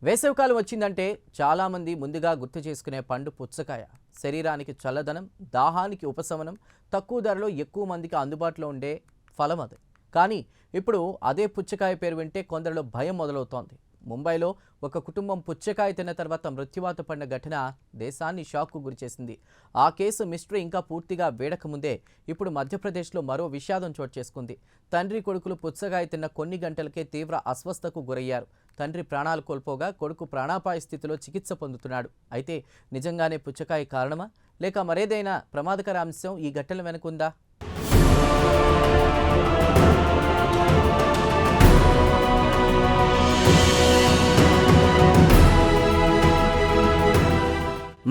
వేసవికాలం వచ్చిందంటే చాలామంది ముందుగా గుర్తు చేసుకునే పండు పుచ్చకాయ. శరీరానికి చల్లదనం, దాహానికి ఉపశమనం, తక్కువ ధరలో ఎక్కువ మందికి అందుబాటులో ఉండే ఫలం అది. కానీ ఇప్పుడు అదే పుచ్చకాయ పేరు వింటే కొందరిలో భయం మొదలవుతోంది. ముంబైలో ఒక కుటుంబం పుచ్చకాయ తిన్న తర్వాత మృత్యువాత పడిన ఘటన దేశాన్ని షాక్కు గురిచేసింది. ఆ కేసు మిస్టరీ ఇంకా పూర్తిగా వేడకముందే ఇప్పుడు మధ్యప్రదేశ్లో మరో విషాదం చోటు చేసుకుంది. తండ్రి కొడుకులు పుచ్చకాయ తిన్న కొన్ని గంటలకే తీవ్ర అస్వస్థకు గురయ్యారు. తండ్రి ప్రాణాలు కోల్పోగా కొడుకు ప్రాణాపాయ స్థితిలో చికిత్స పొందుతున్నాడు. అయితే నిజంగానే పుచ్చకాయ కారణమా, లేక మరేదైనా ప్రమాదకర అంశం ఈ ఘటన వెనుకుందా?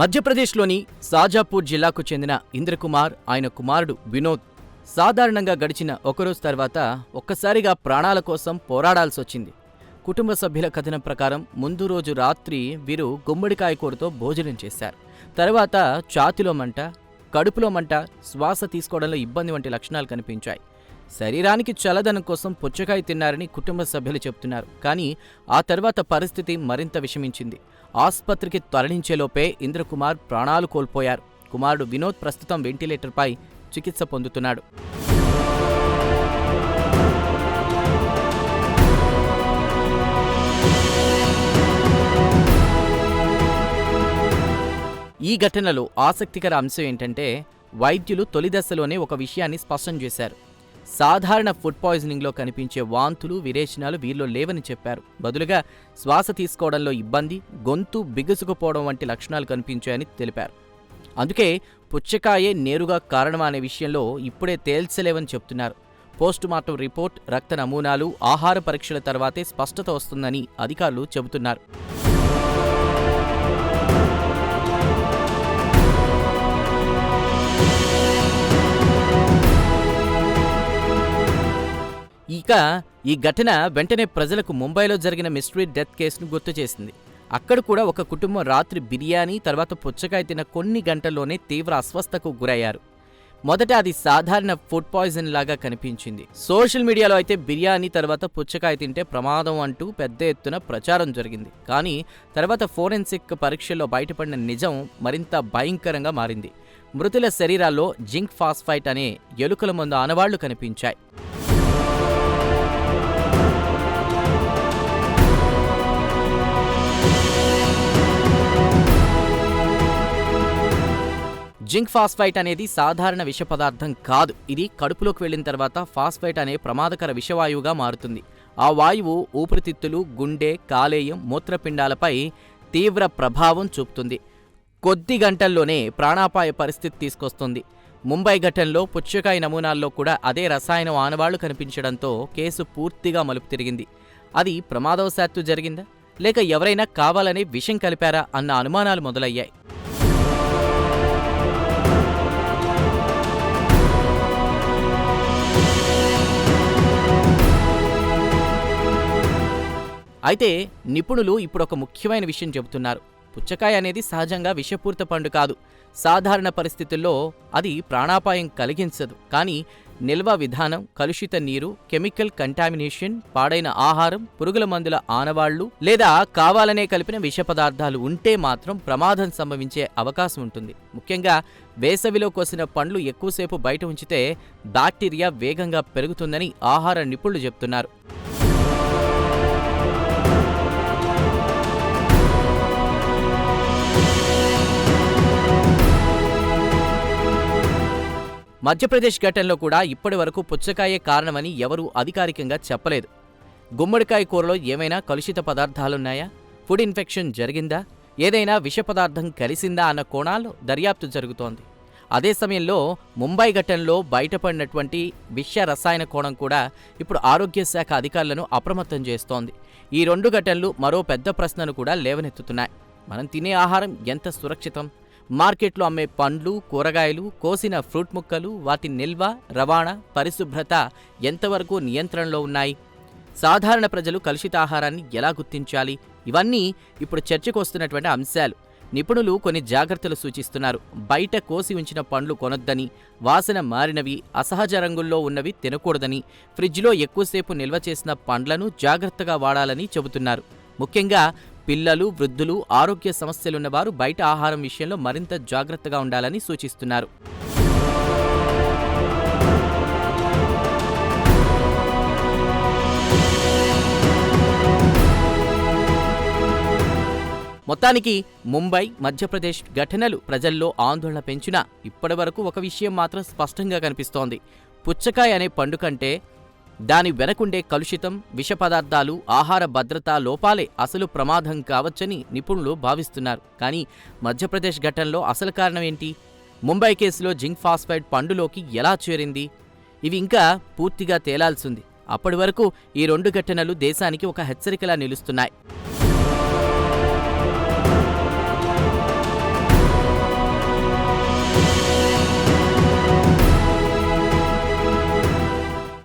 మధ్యప్రదేశ్లోని సాజాపూర్ జిల్లాకు చెందిన ఇంద్రకుమార్, ఆయన కుమారుడు వినోద్ సాధారణంగా గడిచిన ఒకరోజు తర్వాత ఒక్కసారిగా ప్రాణాల కోసం పోరాడాల్సొచ్చింది. కుటుంబ సభ్యుల కథనం ప్రకారం ముందు రోజు రాత్రి వీరు గుమ్మడికాయ కూరతో భోజనం చేశారు. తర్వాత ఛాతీలో మంట, కడుపులో మంట, శ్వాస తీసుకోవడంలో ఇబ్బంది వంటి లక్షణాలు కనిపించాయి. శరీరానికి చల్లదనం కోసం పుచ్చకాయ తిన్నారని కుటుంబ సభ్యులు చెబుతున్నారు. కానీ ఆ తర్వాత పరిస్థితి మరింత విషమించింది. ఆస్పత్రికి తరలించేలోపే ఇంద్రకుమార్ ప్రాణాలు కోల్పోయారు. కుమారుడు వినోద్ ప్రస్తుతం వెంటిలేటర్పై చికిత్స పొందుతున్నాడు. ఈ ఘటనలో ఆసక్తికర అంశం ఏంటంటే, వైద్యులు తొలి దశలోనే ఒక విషయాన్ని స్పష్టం చేశారు. సాధారణ ఫుడ్ పాయిజనింగ్లో కనిపించే వాంతులు, విరేచనాలు వీరిలో లేవని చెప్పారు. బదులుగా శ్వాస తీసుకోవడంలో ఇబ్బంది, గొంతు బిగుసుకుపోవడం వంటి లక్షణాలు కనిపించాయని తెలిపారు. అందుకే పుచ్చకాయే నేరుగా కారణమా అనే విషయంలో ఇప్పుడే తేల్చలేవని చెప్తున్నారు. పోస్టుమార్టం రిపోర్ట్, రక్త నమూనాలు, ఆహార పరీక్షల తర్వాతే స్పష్టత వస్తుందని అధికారులు చెబుతున్నారు. ఇక ఈ ఘటన వెంటనే ప్రజలకు ముంబైలో జరిగిన మిస్టరీ డెత్ కేసును గుర్తు చేసింది. అక్కడ కూడా ఒక కుటుంబం రాత్రి బిర్యానీ, తర్వాత పుచ్చకాయ తిన్న కొన్ని గంటల్లోనే తీవ్ర అస్వస్థకు గురయ్యారు. మొదట అది సాధారణ ఫుడ్ పాయిజన్ లాగా కనిపించింది. సోషల్ మీడియాలో అయితే బిర్యానీ తర్వాత పుచ్చకాయ తింటే ప్రమాదం అంటూ పెద్ద ఎత్తున ప్రచారం జరిగింది. కానీ తర్వాత ఫోరెన్సిక్ పరీక్షల్లో బయటపడిన నిజం మరింత భయంకరంగా మారింది. మృతుల శరీరాల్లో జింక్ ఫాస్ఫైట్ అనే ఎలుకల మందు ఆనవాళ్లు కనిపించాయి. జింక్ ఫాస్ఫైట్ అనేది సాధారణ విష పదార్థం కాదు. ఇది కడుపులోకి వెళ్లిన తర్వాత ఫాస్ఫైట్ అనే ప్రమాదకర విషవాయువుగా మారుతుంది. ఆ వాయువు ఊపిరితిత్తులు, గుండె, కాలేయం, మూత్రపిండాలపై తీవ్ర ప్రభావం చూపుతుంది. కొద్ది గంటల్లోనే ప్రాణాపాయ పరిస్థితి తీసుకొస్తుంది. ముంబై ఘటనలో పుచ్చకాయ నమూనాల్లో కూడా అదే రసాయనం ఆనవాళ్లు కనిపించడంతో కేసు పూర్తిగా మలుపు తిరిగింది. అది ప్రమాదవశాత్తు జరిగిందా, లేక ఎవరైనా కావాలనే విషం కలిపారా అన్న అనుమానాలు మొదలయ్యాయి. అయితే నిపుణులు ఇప్పుడు ఒక ముఖ్యమైన విషయం చెబుతున్నారు. పుచ్చకాయ అనేది సహజంగా విషపూరిత పండు కాదు. సాధారణ పరిస్థితుల్లో అది ప్రాణాపాయం కలిగించదు. కానీ నిల్వ విధానం, కలుషిత నీరు, కెమికల్ కంటామినేషన్, పాడైన ఆహారం, పురుగుల మందుల ఆనవాళ్లు లేదా కావాలనే కలిపిన విష పదార్థాలు ఉంటే మాత్రం ప్రమాదం సంభవించే అవకాశం ఉంటుంది. ముఖ్యంగా వేసవిలో కోసిన పండ్లు ఎక్కువసేపు బయట ఉంచితే బ్యాక్టీరియా వేగంగా పెరుగుతుందని ఆహార నిపుణులు చెబుతున్నారు. మధ్యప్రదేశ్ ఘటనలో కూడా ఇప్పటి వరకు పుచ్చకాయే కారణమని ఎవరూ అధికారికంగా చెప్పలేదు. గుమ్మడికాయ కూరలో ఏమైనా కలుషిత పదార్థాలున్నాయా, ఫుడ్ ఇన్ఫెక్షన్ జరిగిందా, ఏదైనా విష పదార్థం కలిసిందా అన్న కోణాల్లో దర్యాప్తు జరుగుతోంది. అదే సమయంలో ముంబై ఘటనలో బయటపడినటువంటి విష రసాయన కోణం కూడా ఇప్పుడు ఆరోగ్య శాఖ అధికారులను అప్రమత్తం చేస్తోంది. ఈ రెండు ఘటనలు మరో పెద్ద ప్రశ్నను కూడా లేవనెత్తుతున్నాయి. మనం తినే ఆహారం ఎంత సురక్షితం? మార్కెట్లో అమ్మే పండ్లు, కూరగాయలు, కోసిన ఫ్రూట్ ముక్కలు, వాటి నిల్వ, రవాణా, పరిశుభ్రత ఎంతవరకు నియంత్రణలో ఉన్నాయి? సాధారణ ప్రజలు కలుషిత ఆహారాన్ని ఎలా గుర్తించాలి? ఇవన్నీ ఇప్పుడు చర్చకు వస్తున్నటువంటి అంశాలు. నిపుణులు కొన్ని జాగ్రత్తలు సూచిస్తున్నారు. బయట కోసి ఉంచిన పండ్లు కొనొద్దని, వాసన మారినవి, అసహజ రంగుల్లో ఉన్నవి తినకూడదని, ఫ్రిడ్జ్లో ఎక్కువసేపు నిల్వ చేసిన పండ్లను జాగ్రత్తగా వాడాలని చెబుతున్నారు. ముఖ్యంగా పిల్లలు, వృద్ధులు, ఆరోగ్య సమస్యలున్నవారు బయట ఆహారం విషయంలో మరింత జాగ్రత్తగా ఉండాలని సూచిస్తున్నారు. మొత్తానికి ముంబై, మధ్యప్రదేశ్ ఘటనలు ప్రజల్లో ఆందోళన పెంచినా ఇప్పటివరకు ఒక విషయం మాత్రం స్పష్టంగా కనిపిస్తోంది. పుచ్చకాయ అనే పండు కంటే దాని వెనకుండే కలుషితం, విష పదార్థాలు, ఆహార భద్రతా లోపాలే అసలు ప్రమాదం కావచ్చని నిపుణులు భావిస్తున్నారు. కానీ మధ్యప్రదేశ్ ఘటనలో అసలు కారణం ఏంటి? ముంబై కేసులో జింక్ ఫాస్ఫైడ్ పండులోకి ఎలా చేరింది? ఇవి ఇంకా పూర్తిగా తేలాల్సింది. అప్పటి వరకు ఈ రెండు ఘటనలు దేశానికి ఒక హెచ్చరికలా నిలుస్తున్నాయి.